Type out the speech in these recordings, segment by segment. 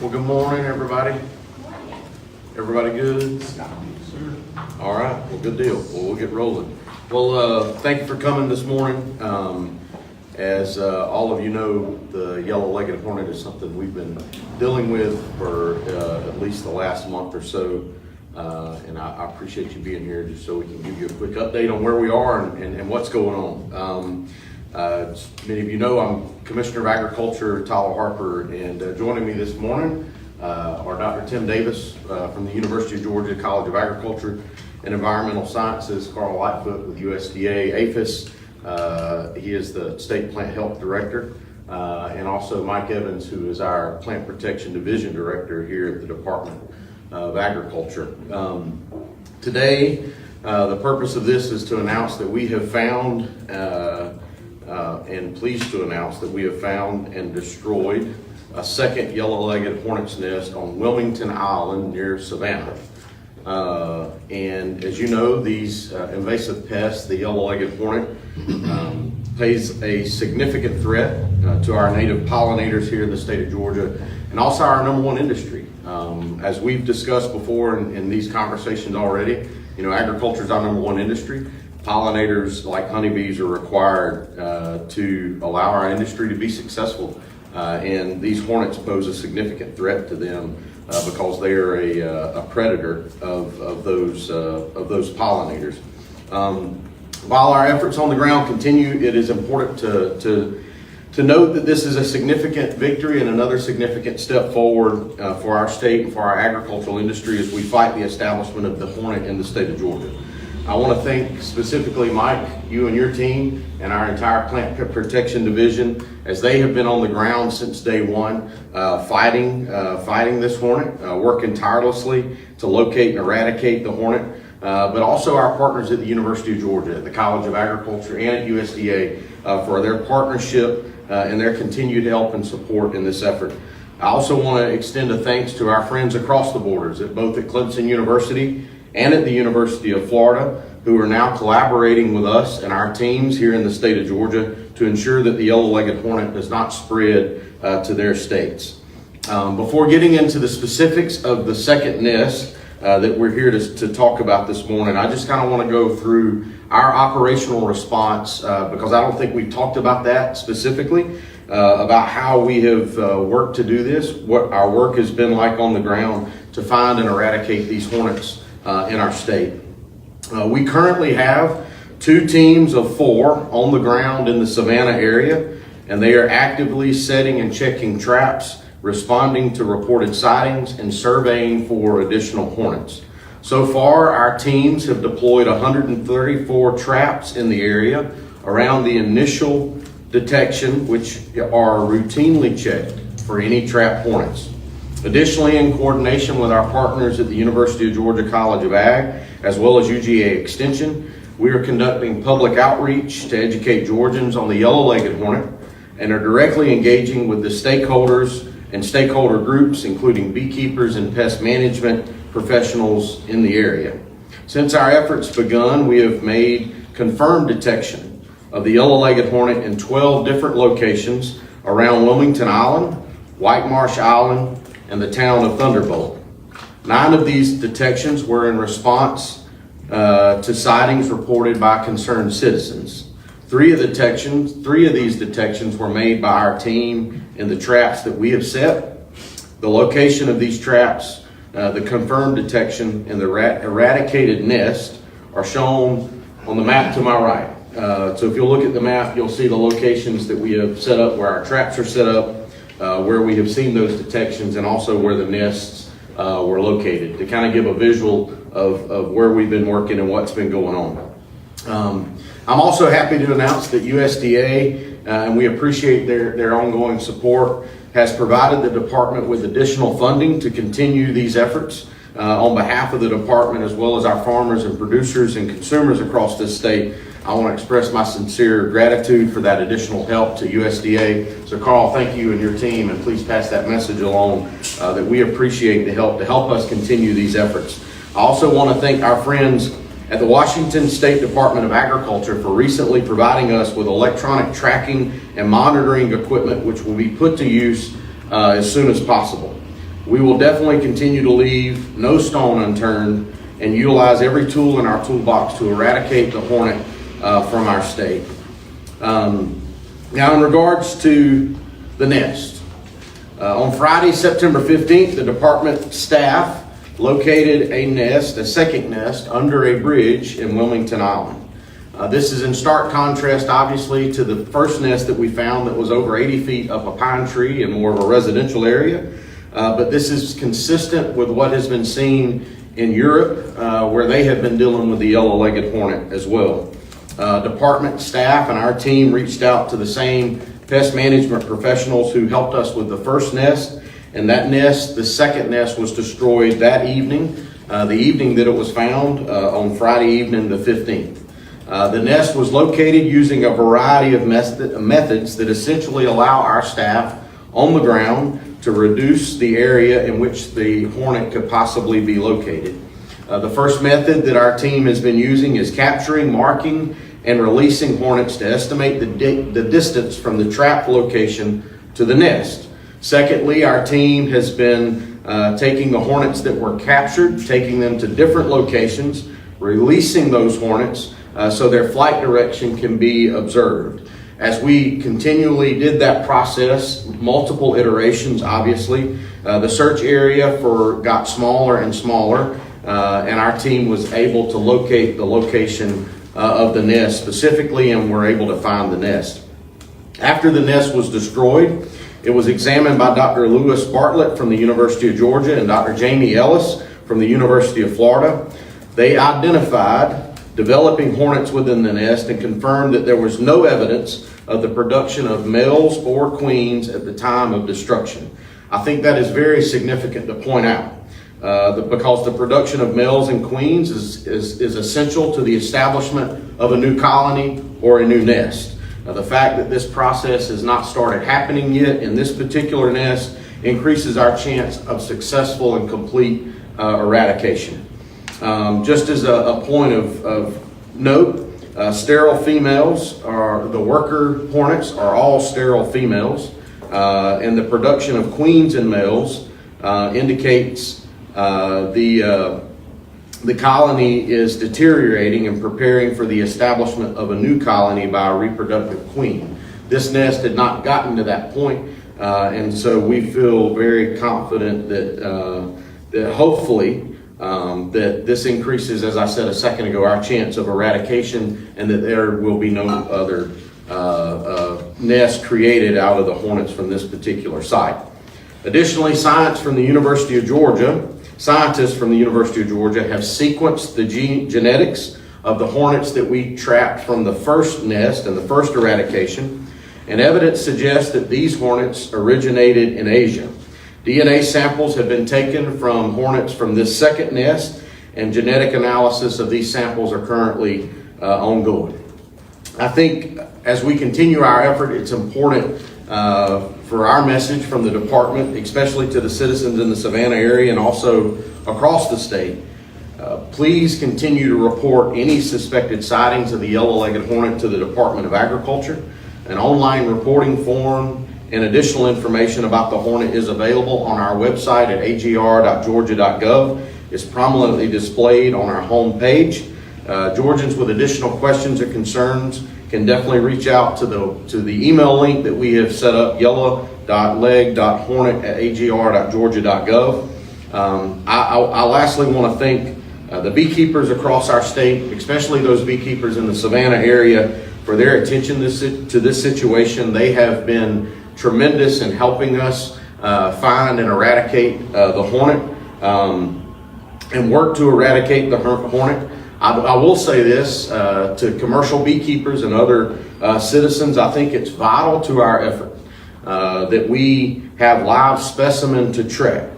Well, good morning, everybody. Everybody good? All right, well, good deal. Well, we'll get rolling. Well, thank you for coming this morning. As all of you know, the yellow-legged hornet is something we've been dealing with for at least the last month or so. And I appreciate you being here just so we can give you a quick update on where we are and what's going on. As many of you know, I'm Commissioner of Agriculture, Tyler Harper, and joining me this morning are Dr. Tim Davis from the University of Georgia College of Agriculture and Environmental Sciences, Carl Lightfoot with USDA APHIS. He is the State Plant Health Director, and also Mike Evans, who is our Plant Protection Division Director here at the Department of Agriculture. Today, the purpose of this is to announce that we have found and pleased to announce that we have found and destroyed a second yellow-legged hornet's nest on Wilmington Island near Savannah. And as you know, these invasive pests, the yellow-legged hornet, pose a significant threat to our native pollinators here in the state of Georgia, and also our number one industry. As we've discussed before in these conversations already, you know, agriculture is our number one industry. Pollinators like honeybees are required to allow our industry to be successful, and these hornets pose a significant threat to them because they are a predator of those pollinators. While our efforts on the ground continue, it is important to note that this is a significant victory and another significant step forward for our state and for our agricultural industry as we fight the establishment of the hornet in the state of Georgia. I want to thank specifically Mike, you and your team, and our entire Plant Protection Division, as they have been on the ground since day one, fighting this hornet, working tirelessly to locate and eradicate the hornet, but also our partners at the University of Georgia, at the College of Agriculture, and at USDA for their partnership and their continued help and support in this effort. I also want to extend a thanks to our friends across the borders, both at Clemson University and at the University of Florida, who are now collaborating with us and our teams here in the state of Georgia to ensure that the yellow-legged hornet does not spread to their states. Before getting into the specifics of the second nest that we're here to talk about this morning, I just kind of want to go through our operational response because I don't think we've talked about that specifically, about how we have worked to do this, what our work has been like on the ground to find and eradicate these hornets in our state. We currently have 2 teams of 4 on the ground in the Savannah area, and they are actively setting and checking traps, responding to reported sightings, and surveying for additional hornets. So far, our teams have deployed 134 traps in the area around the initial detection, which are routinely checked for any trap hornets. Additionally, in coordination with our partners at the University of Georgia College of Ag, as well as UGA Extension, we are conducting public outreach to educate Georgians on the yellow-legged hornet and are directly engaging with the stakeholders and stakeholder groups, including beekeepers and pest management professionals in the area. Since our efforts begun, we have made confirmed detection of the yellow-legged hornet in 12 different locations around Wilmington Island, White Marsh Island, and the town of Thunderbolt. 9 of these detections were in response to sightings reported by concerned citizens. 3 of these detections were made by our team in the traps that we have set. The location of these traps, the confirmed detection, and the eradicated nest are shown on the map to my right. So if you'll look at the map, you'll see the locations that we have set up, where our traps are set up, where we have seen those detections, and also where the nests were located, to kind of give a visual of where we've been working and what's been going on. I'm also happy to announce that USDA, and we appreciate their ongoing support, has provided the department with additional funding to continue these efforts on behalf of the department, as well as our farmers and producers and consumers across this state. I want to express my sincere gratitude for that additional help to USDA. So Carl, thank you and your team, and please pass that message along that we appreciate the help to help us continue these efforts. I also want to thank our friends at the Washington State Department of Agriculture for recently providing us with electronic tracking and monitoring equipment, which will be put to use as soon as possible. We will definitely continue to leave no stone unturned and utilize every tool in our toolbox to eradicate the hornet from our state. Now in regards to the nest, on Friday, September 15th, the department staff located a second nest under a bridge in Wilmington Island. This is in stark contrast, obviously, to the first nest that we found that was over 80 feet up a pine tree in more of a residential area. But this is consistent with what has been seen in Europe, where they have been dealing with the yellow-legged hornet as well. Department staff and our team reached out to the same pest management professionals who helped us with the first nest, and that nest, the second nest, was destroyed that evening, the evening that it was found, on Friday evening the 15th. The nest was located using a variety of methods that essentially allow our staff on the ground to reduce the area in which the hornet could possibly be located. The first method that our team has been using is capturing, marking, and releasing hornets to estimate the distance from the trap location to the nest. Secondly, our team has been taking the hornets that were captured, taking them to different locations, releasing those hornets so their flight direction can be observed. As we continually did that process, multiple iterations obviously, the search area got smaller and smaller, and our team was able to locate the location of the nest specifically, and were able to find the nest. After the nest was destroyed, it was examined by Dr. Lewis Bartlett from the University of Georgia and Dr. Jamie Ellis from the University of Florida. They identified developing hornets within the nest and confirmed that there was no evidence of the production of males or queens at the time of destruction. I think that is very significant to point out because the production of males and queens is essential to the establishment of a new colony or a new nest. The fact that this process has not started happening yet in this particular nest increases our chance of successful and complete eradication. Just as a point of note, sterile females, the worker hornets are all sterile females, and the production of queens and males indicates the colony is deteriorating and preparing for the establishment of a new colony by a reproductive queen. This nest had not gotten to that point, and so we feel very confident that hopefully that this increases, as I said a second ago, our chance of eradication, and that there will be no other nest created out of the hornets from this particular site. Additionally, scientists from the University of Georgia have sequenced the genetics of the hornets that we trapped from the first nest and the first eradication, and evidence suggests that these hornets originated in Asia. DNA samples have been taken from hornets from this second nest, and genetic analysis of these samples are currently ongoing. I think as we continue our effort, it's important for our message from the department, especially to the citizens in the Savannah area and also across the state. Please continue to report any suspected sightings of the yellow-legged hornet to the Department of Agriculture. An online reporting form and additional information about the hornet is available on our website at agr.georgia.gov. It's prominently displayed on our home page. Georgians with additional questions or concerns can definitely reach out to the email link that we have set up, yellow.leg.hornet@agr.georgia.gov. I lastly want to thank the beekeepers across our state, especially those beekeepers in the Savannah area, for their attention to this situation. They have been tremendous in helping us find and eradicate the hornet and work to eradicate the hornet. I will say this to commercial beekeepers and other citizens. I think it's vital to our effort that we have live specimen to track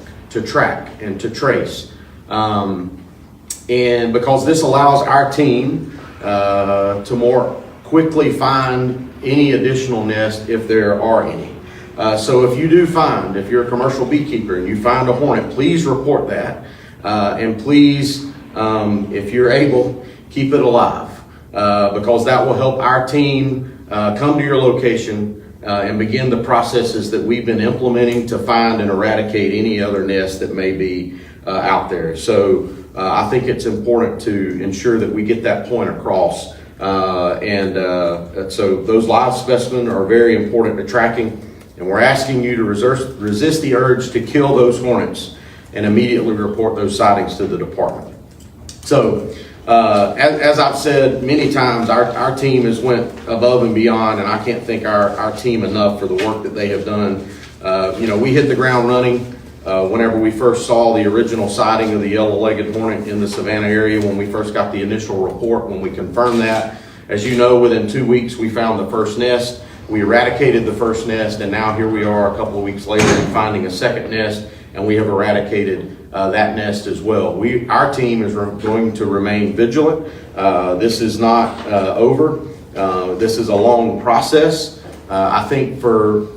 and to trace. And because this allows our team to more quickly find any additional nests if there are any. So if you're a commercial beekeeper and you find a hornet, please report that. And please, if you're able, keep it alive, because that will help our team come to your location and begin the processes that we've been implementing to find and eradicate any other nests that may be out there. So I think it's important to ensure that we get that point across. So those live specimens are very important to tracking, and we're asking you to resist the urge to kill those hornets and immediately report those sightings to the department. So as I've said many times, our team has went above and beyond, and I can't thank our team enough for the work that they have done. We hit the ground running whenever we first saw the original sighting of the yellow-legged hornet in the Savannah area, when we first got the initial report, when we confirmed that. As you know, within 2 weeks, we found the first nest. We eradicated the first nest, and now here we are a couple of weeks later and finding a second nest, and we have eradicated that nest as well. Our team is going to remain vigilant. This is not over. This is a long process. I think for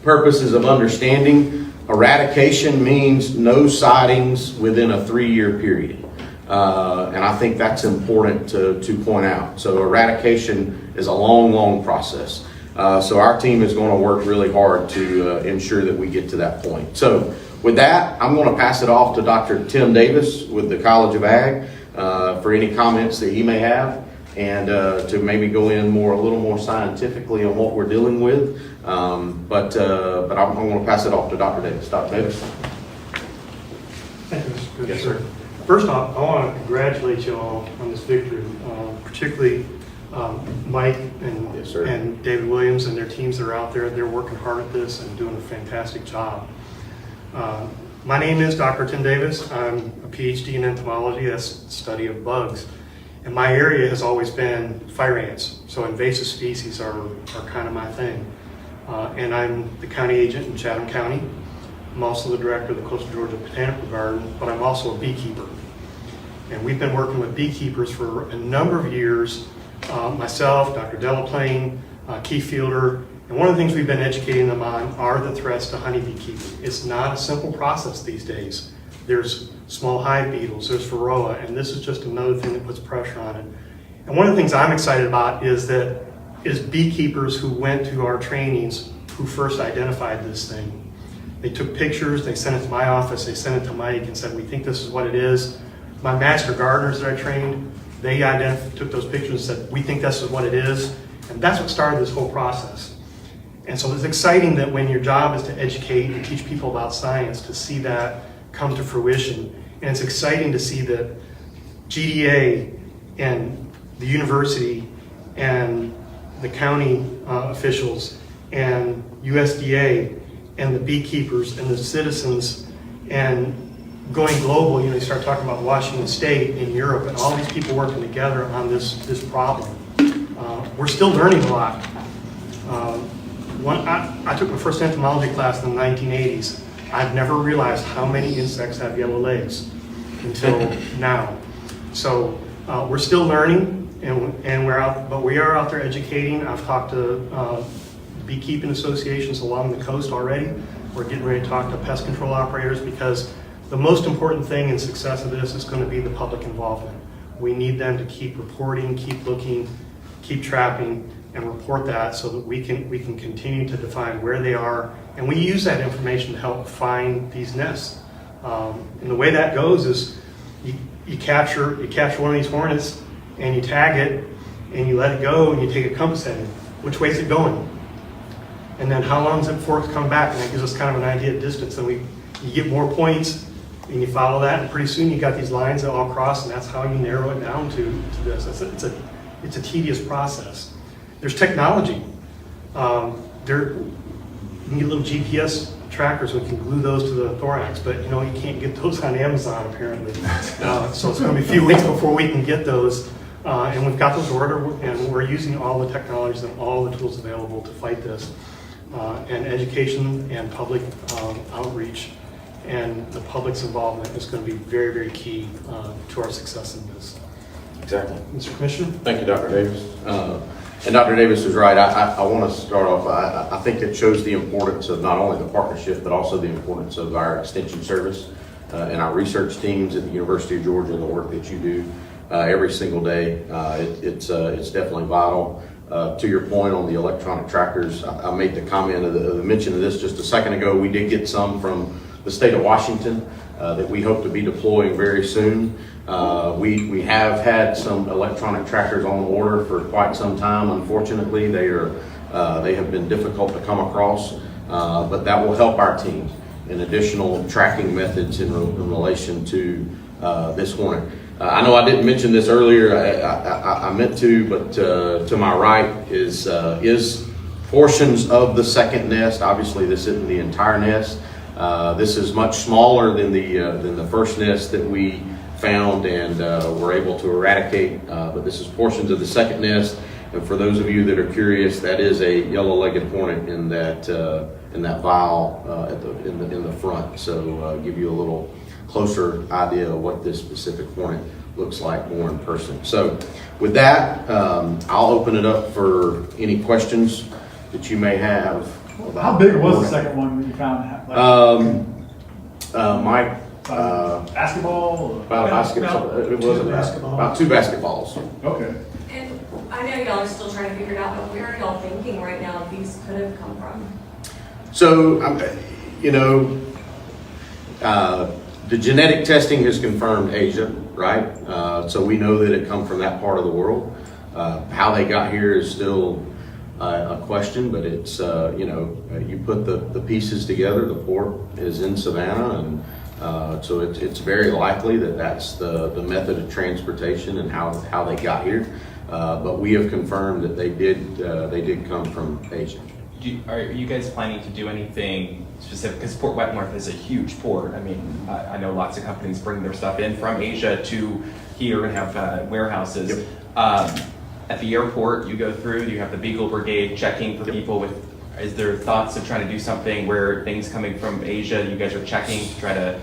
purposes of understanding, eradication means no sightings within a 3-year period. And I think that's important to point out. So eradication is a long, long process. So our team is going to work really hard to ensure that we get to that point. So with that, I'm going to pass it off to Dr. Tim Davis with the College of Ag for any comments that he may have, and to maybe go in a little more scientifically on what we're dealing with. But I'm going to pass it off to Dr. Davis. Dr. Davis. Thank you, Mr. Yes, sir. First off, I want to congratulate you all on this victory, particularly Mike and, yes, sir, and David Williams and their teams that are out there. They're working hard at this and doing a fantastic job. My name is Dr. Tim Davis. I'm a PhD in entomology, that's the study of bugs. And my area has always been fire ants. So invasive species are kind of my thing. And I'm the county agent in Chatham County. I'm also the director of the Coastal Georgia Botanical Garden, but I'm also a beekeeper. And we've been working with beekeepers for a number of years. Myself, Dr. Delaplane, Keith Fielder, and one of the things we've been educating them on are the threats to honeybee keeping. It's not a simple process these days. There's small hive beetles, there's varroa, and this is just another thing that puts pressure on it. And one of the things I'm excited about is beekeepers who went to our trainings who first identified this thing. They took pictures, they sent it to my office, they sent it to Mike and said, we think this is what it is. My master gardeners that I trained, they took those pictures and said, we think this is what it is. And that's what started this whole process. And so it's exciting that when your job is to educate and teach people about science, to see that come to fruition. And it's exciting to see that GDA and the university and the county officials and USDA and the beekeepers and the citizens and going global, you start talking about Washington State and Europe and all these people working together on this problem. We're still learning a lot. I took my first entomology class in the 1980s. I've never realized how many insects have yellow legs until now. So we're still learning, and we are out there educating. I've talked to beekeeping associations along the coast already. We're getting ready to talk to pest control operators, because the most important thing in success of this is going to be the public involvement. We need them to keep reporting, keep looking, keep trapping, and report that so that we can continue to define where they are. And we use that information to help find these nests. And the way that goes is you capture one of these hornets and you tag it and you let it go and you take a compass heading. Which way is it going? And then how long is it before it's come back? And that gives us kind of an idea of distance. And you get more points and you follow that, and pretty soon you got these lines that all cross, and that's how you narrow it down to this. It's a tedious process. There's technology. You need little GPS trackers, we can glue those to the thorax, but you can't get those on Amazon apparently. So it's going to be a few weeks before we can get those. And we've got those ordered, and we're using all the technologies and all the tools available to fight this. And education and public outreach and the public's involvement is going to be very, very key to our success in this. Exactly. Mr. Commissioner? Thank you, Dr. Davis. And Dr. Davis is right. I want to start off, I think it shows the importance of not only the partnership, but also the importance of our extension service and our research teams at the University of Georgia and the work that you do every single day. It's definitely vital. to your point on the electronic trackers, I made the comment of the mention of this just a second ago. We did get some from the state of Washington that we hope to be deploying very soon. We have had some electronic trackers on order for quite some time. Unfortunately, they have been difficult to come across, but that will help our team in additional tracking methods in relation to this Hornet. I know I didn't mention this earlier. I meant to, but to my right is portions of the second nest. Obviously, this isn't the entire nest. This is much smaller than the first nest that we found and were able to eradicate. But this is portions of the second nest. And for those of you that are curious, that is a yellow-legged hornet in that vial in the front. So give you a little closer idea of what this specific hornet looks like more in person. So with that, I'll open it up for any questions that you may have. How big was the second one that you found? Mike, basketball? about a basketball. It was about 2 basketballs. Okay. And I know y'all are still trying to figure it out, but where are y'all thinking right now these could have come from? So, the genetic testing has confirmed Asia, right? So we know that it come from that part of the world. How they got here is still a question, but it's, you put the pieces together. The port is in Savannah, and so it's very likely that that's the method of transportation and how they got here. But we have confirmed that they did come from Asia. Are you guys planning to do anything specific? Because Port Wentworth is a huge port. I mean, I know lots of companies bring their stuff in from Asia to here and have warehouses. Yep. At the airport, you go through, you have the Beagle Brigade checking for people with, is there thoughts of trying to do something where things coming from Asia, you guys are checking to try to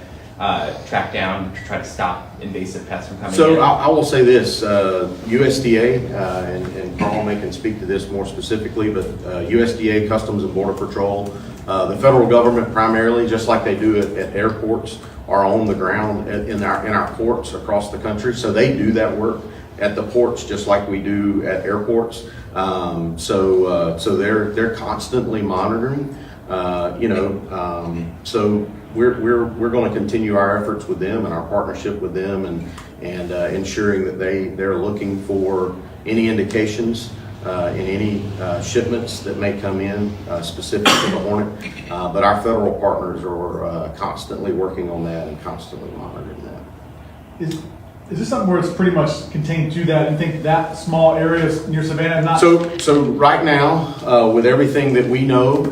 track down, to try to stop invasive pests from coming in? So I will say this, USDA, and Carl may can speak to this more specifically, but USDA, Customs and Border Patrol, the federal government primarily, just like they do at airports, are on the ground in our ports across the country. So they do that work at the ports just like we do at airports. So they're constantly monitoring, so we're going to continue our efforts with them and our partnership with them and ensuring that they're looking for any indications in any shipments that may come in specific to the Hornet. But our federal partners are constantly working on that and constantly monitoring that. Is this something where it's pretty much contained to that? You think that small area near Savannah is not? So right now, with everything that we know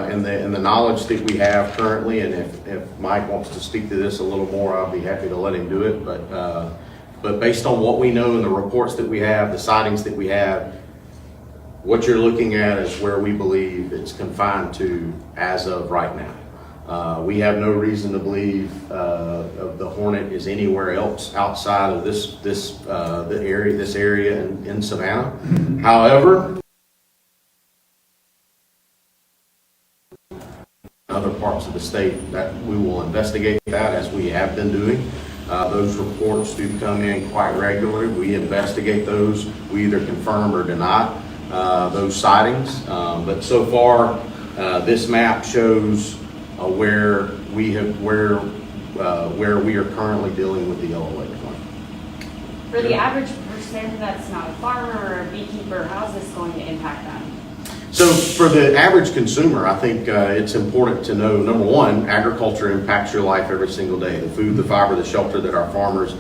and the knowledge that we have currently, and if Mike wants to speak to this a little more, I'll be happy to let him do it. But based on what we know and the reports that we have, the sightings that we have, what you're looking at is where we believe it's confined to as of right now. We have no reason to believe the Hornet is anywhere else outside of this area in Savannah. However, other parts of the state, that we will investigate that as we have been doing. Those reports do come in quite regularly. We investigate those. We either confirm or deny those sightings. But so far, this map shows where we are currently dealing with the yellow-legged one. For the average person that's not a farmer or a beekeeper, how is this going to impact them? So for the average consumer, I think it's important to know, number one, agriculture impacts your life every single day. The food, the fiber, the shelter that our farmers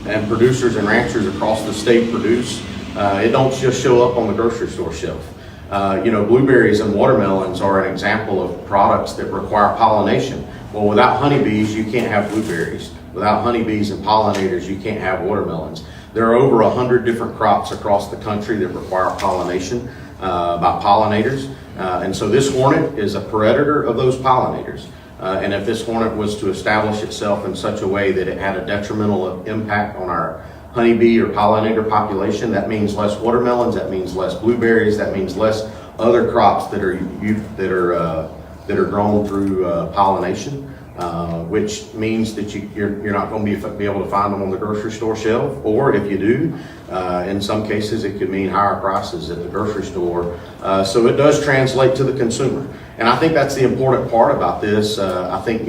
and producers and ranchers across the state produce, it don't just show up on the grocery store shelf. Blueberries and watermelons are an example of products that require pollination. Well, without honeybees, you can't have blueberries. Without honeybees and pollinators, you can't have watermelons. There are over 100 different crops across the country that require pollination by pollinators. And so this hornet is a predator of those pollinators. And if this hornet was to establish itself in such a way that it had a detrimental impact on our honeybee or pollinator population, that means less watermelons, that means less blueberries, that means less other crops that are grown through pollination. which means that you're not going to be able to find them on the grocery store shelf, or if you do, in some cases it could mean higher prices at the grocery store. So it does translate to the consumer, and I think that's the important part about this. I think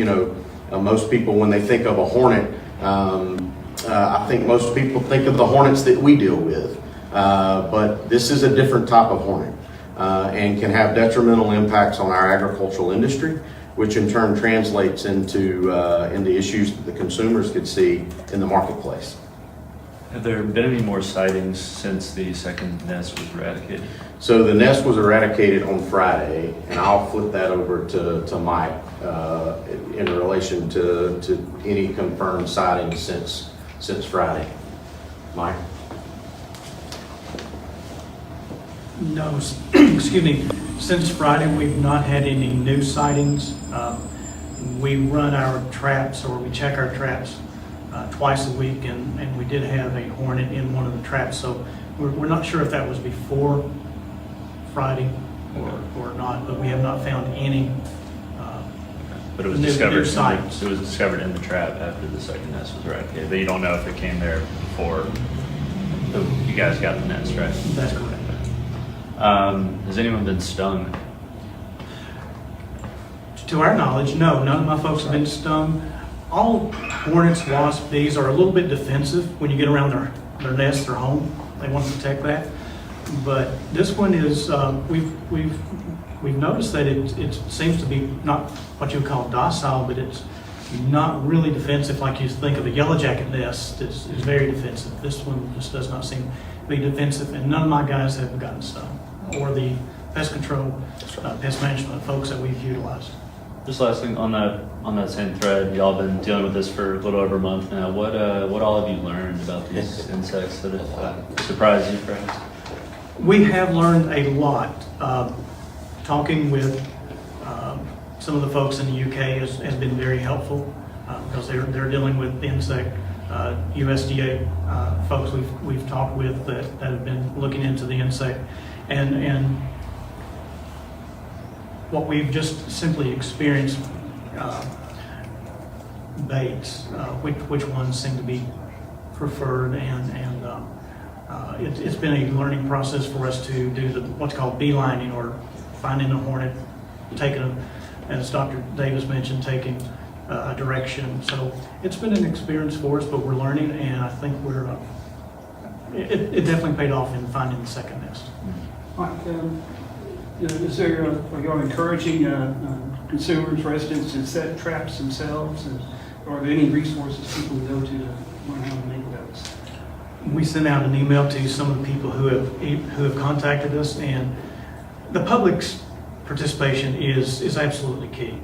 most people, when they think of a Hornet, I think most people think of the Hornets that we deal with, but this is a different type of Hornet, and can have detrimental impacts on our agricultural industry, which in turn translates into issues that the consumers could see in the marketplace. Have there been any more sightings since the second nest was eradicated? So the nest was eradicated on Friday, and I'll flip that over to Mike in relation to any confirmed sightings since Friday. Mike? No, excuse me, since Friday, we've not had any new sightings. We run our traps, or we check our traps twice a week, and we did have a Hornet in one of the traps, so we're not sure if that was before Friday or not, but we have not found any But it was new discovered. sightings. It was discovered in the trap after the second nest was eradicated. But you don't know if it came there before you guys got the nest, right? That's correct. Has anyone been stung? To our knowledge, no, none of my folks have been stung. All hornets, wasps, bees are a little bit defensive when you get around their nest, their home. They want to protect that. But this one is, we've noticed that it seems to be not what you would call docile, but it's not really defensive like you think of a yellow jacket nest. It's very defensive. This one just does not seem to be defensive, and none of my guys have gotten stung, or the pest control, pest management folks that we've utilized. Just last thing on that same thread, y'all been dealing with this for a little over a month now. What all have you learned about these insects that have surprised you, perhaps? We have learned a lot. Talking with some of the folks in the UK has been very helpful because they're dealing with the insect. USDA folks we've talked with that have been looking into the insect, and what we've just simply experienced, baits, which ones seem to be preferred, and it's been a learning process for us to do what's called beelining, or finding a hornet, taking as Dr. Davis mentioned, taking a direction. So it's been an experience for us, but we're learning, and I think it definitely paid off in finding the second nest. Mike, is there, are you encouraging consumers, residents to set traps themselves? Or are there any resources people can go to learn how to make those? We sent out an email to some of the people who have contacted us, and the public's participation is absolutely key.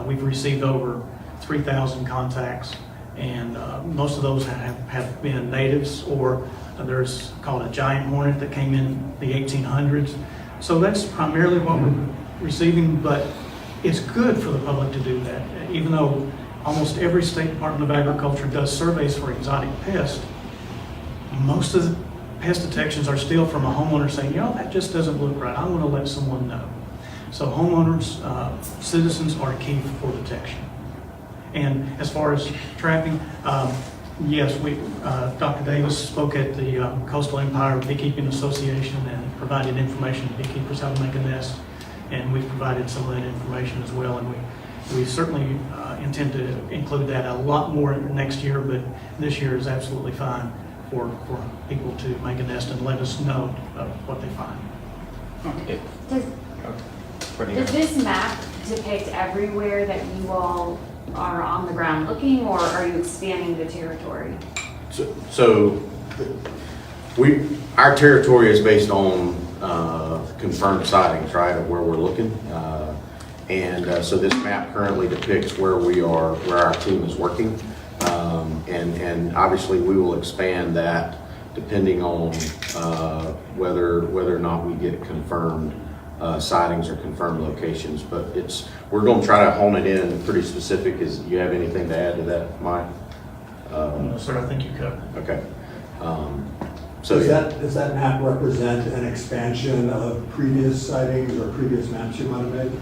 We've received over 3,000 contacts, and most of those have been natives, or there's called a giant hornet that came in the 1800s. So that's primarily what we're receiving, but it's good for the public to do that. Even though almost every State Department of Agriculture does surveys for exotic pests, most of the pest detections are still from a homeowner saying, that just doesn't look right. I want to let someone know. So homeowners, citizens are key for detection. And as far as trapping, yes, Dr. Davis spoke at the Coastal Empire Beekeeping Association and provided information to beekeepers how to make a nest. And we've provided some of that information as well. And we certainly intend to include that a lot more next year, but this year is absolutely fine for people to make a nest and let us know what they find. Does this map depict everywhere that you all are on the ground looking, or are you expanding the territory? So our territory is based on confirmed sightings, right, of where we're looking. So this map currently depicts where our team is working. And obviously we will expand that depending on whether or not we get confirmed sightings or confirmed locations. But we're going to try to hone it in pretty specific. You have anything to add to that, Mike? No, sir, I think you covered it. Okay. Does that map represent an expansion of previous sightings or previous maps you might have made?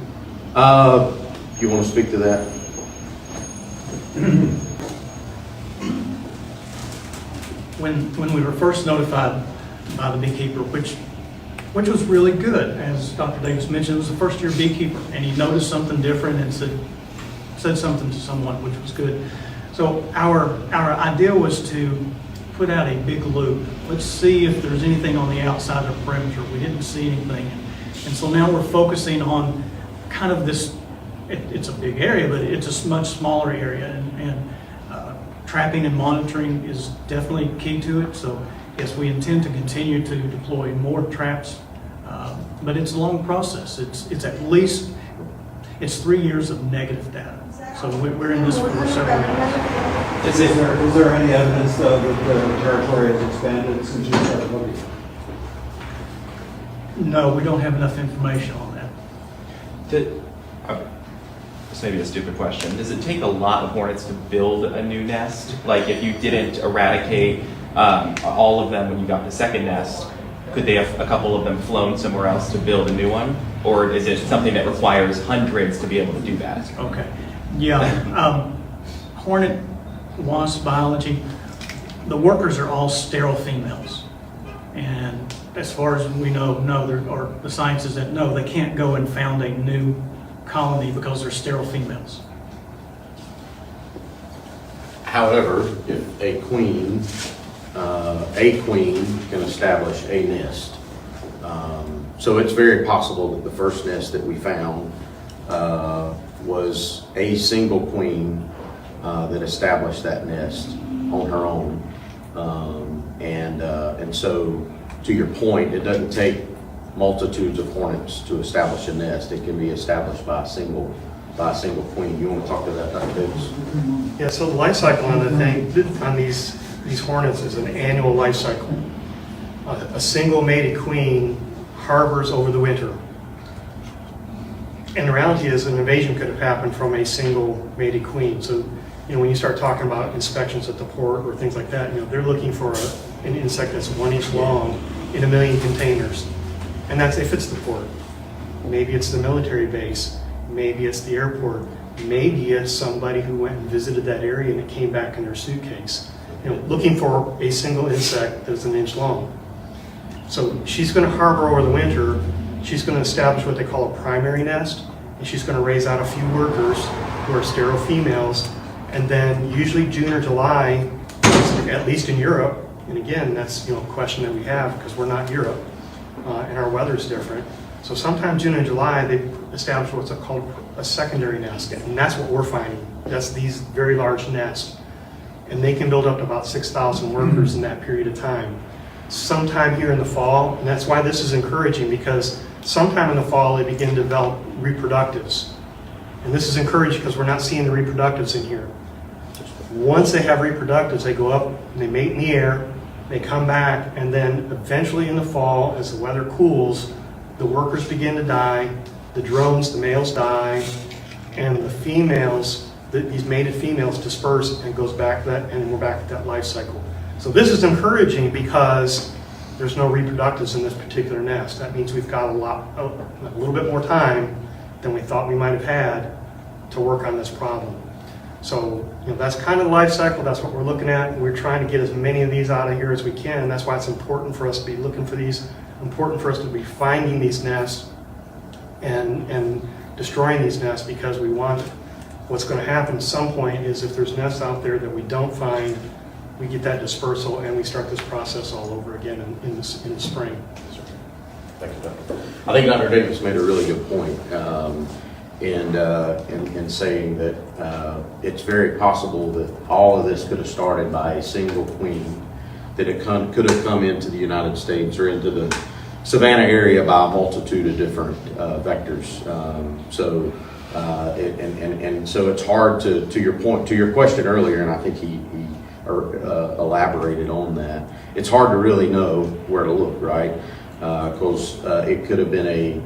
You want to speak to that? When we were first notified by the beekeeper, which was really good, as Dr. Davis mentioned, it was the first year beekeeper, and he noticed something different and said something to someone, which was good. So our idea was to put out a big loop. Let's see if there's anything on the outside of the perimeter. We didn't see anything. And so now we're focusing on kind of this, it's a big area, but it's a much smaller area. And trapping and monitoring is definitely key to it. So yes, we intend to continue to deploy more traps, but it's a long process. It's at least, it's 3 years of negative data. So we're in this for several years. Is there any evidence though that the territory has expanded since you started looking? No, we don't have enough information on that. This may be a stupid question. Does it take a lot of hornets to build a new nest? Like if you didn't eradicate all of them when you got the second nest, could they have a couple of them flown somewhere else to build a new one? Or is it something that requires hundreds to be able to do that? Okay. Yeah. Hornet wasp biology, the workers are all sterile females. And as far as we know, or the science is that no, they can't go and found a new colony because they're sterile females. However, if a queen can establish a nest. So it's very possible that the first nest that we found was a single queen that established that nest on her own. And so, to your point, it doesn't take multitudes of hornets to establish a nest. It can be established by a single queen. You want to talk to that, Dr. Davis? Yeah, so the life cycle on the thing, on these hornets is an annual life cycle. A single mated queen harbors over the winter. And the reality is an invasion could have happened from a single mated queen. So, when you start talking about inspections at the port or things like that, they're looking for an insect that's 1 inch long in 1 million containers. And that's if it's the port. Maybe it's the military base. Maybe it's the airport. Maybe it's somebody who went and visited that area and it came back in their suitcase. Looking for a single insect that's 1 inch long. So she's going to harbor over the winter. She's going to establish what they call a primary nest, and she's going to raise out a few workers who are sterile females. And then usually June or July, at least in Europe, and again, that's a question that we have because we're not Europe and our weather's different. So sometime June and July, they establish what's called a secondary nest, and that's what we're finding. That's these very large nests, and they can build up to about 6,000 workers in that period of time. Sometime here in the fall, and that's why this is encouraging, because sometime in the fall they begin to develop reproductives. And this is encouraging because we're not seeing the reproductives in here. Once they have reproductives, they go up and they mate in the air, they come back, and then eventually in the fall, as the weather cools, the workers begin to die, the drones, the males die, and the females, these mated females disperse and goes back to that, and we're back at that life cycle. So this is encouraging because there's no reproductives in this particular nest. That means we've got a little bit more time than we thought we might have had to work on this problem. So that's kind of the life cycle. That's what we're looking at. We're trying to get as many of these out of here as we can. That's why it's important for us to be looking for these, important for us to be finding these nests and destroying these nests, because we want, what's going to happen at some point is if there's nests out there that we don't find, we get that dispersal and we start this process all over again in the spring. Thank you, Doctor. I think Dr. Davis made a really good point in saying that it's very possible that all of this could have started by a single queen that could have come into the United States or into the Savannah area by a multitude of different vectors. So it's hard to your point, to your question earlier, and I think he elaborated on that. It's hard to really know where to look, right? Because it could have been a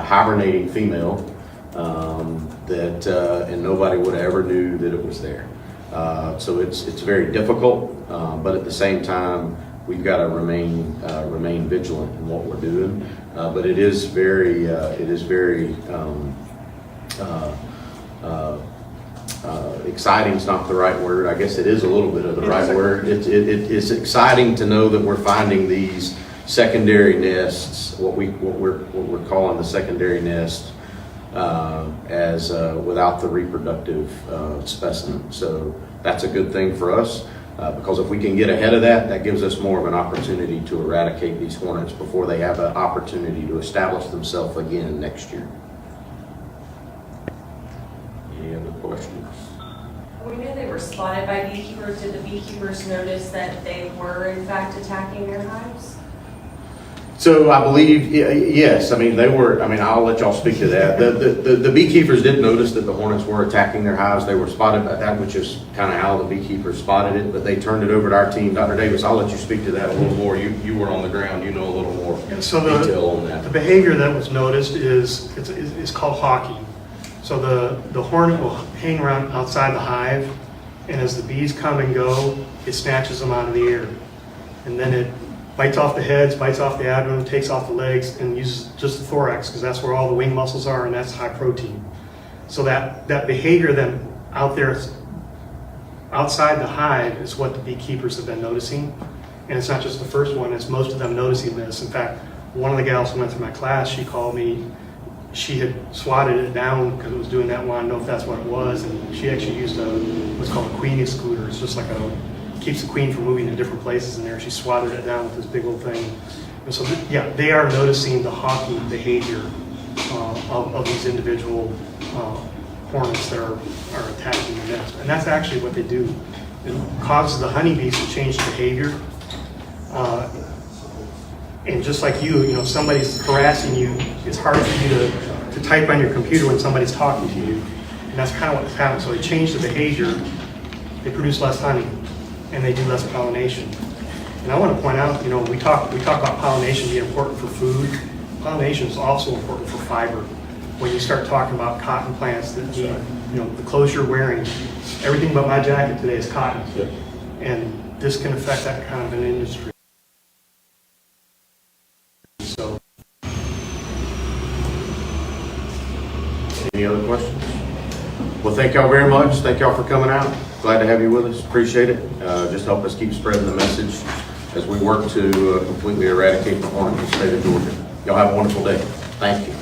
hibernating female and nobody would have ever knew that it was there. So it's very difficult, but at the same time, we've got to remain vigilant in what we're doing. But it is very exciting's not the right word. I guess it is a little bit of the right word. It's exciting to know that we're finding these secondary nests, what we're calling the secondary nest, as without the reproductive specimen. So that's a good thing for us, because if we can get ahead of that, that gives us more of an opportunity to eradicate these hornets before they have an opportunity to establish themselves again next year. Any other questions? We knew they were spotted by beekeepers. Did the beekeepers notice that they were in fact attacking their hives? So I believe, yes, I mean, they were, I mean, I'll let y'all speak to that. The beekeepers did notice that the hornets were attacking their hives. They were spotted by that, which is kind of how the beekeepers spotted it, but they turned it over to our team. Dr. Davis, I'll let you speak to that a little more. You were on the ground, you know a little more detail on that. The behavior that was noticed is called hawking. So the hornet will hang around outside the hive, and as the bees come and go, it snatches them out of the air. And then it bites off the heads, bites off the abdomen, takes off the legs, and uses just the thorax, because that's where all the wing muscles are, and that's high protein. So that behavior then out there outside the hive is what the beekeepers have been noticing. And it's not just the first one, it's most of them noticing this. In fact, one of the gals who went through my class, she called me. She had swatted it down because it was doing that, wanted to know if that's what it was, and she actually used what's called a queen excluder. It's just like keeps the queen from moving to different places in there. She swatted it down with this big old thing. And so, yeah, they are noticing the hawking behavior of these individual hornets that are attacking the nest. And that's actually what they do. It causes the honeybees to change behavior. And just like you know, if somebody's harassing you, it's hard for you to type on your computer when somebody's talking to you. And that's kind of what's happening. So they change the behavior, they produce less honey, and they do less pollination. And I want to point out, you know, we talk about pollination being important for food. Pollination is also important for fiber. When you start talking about cotton plants that need, you know, the clothes you're wearing, everything but my jacket today is cotton. And this can affect that kind of an industry. So, Any other questions? Well, thank y'all very much. Thank y'all for coming out. Glad to have you with us. Appreciate it. Just help us keep spreading the message as we work to completely eradicate the hornet in the state of Georgia. Y'all have a wonderful day. Thank you.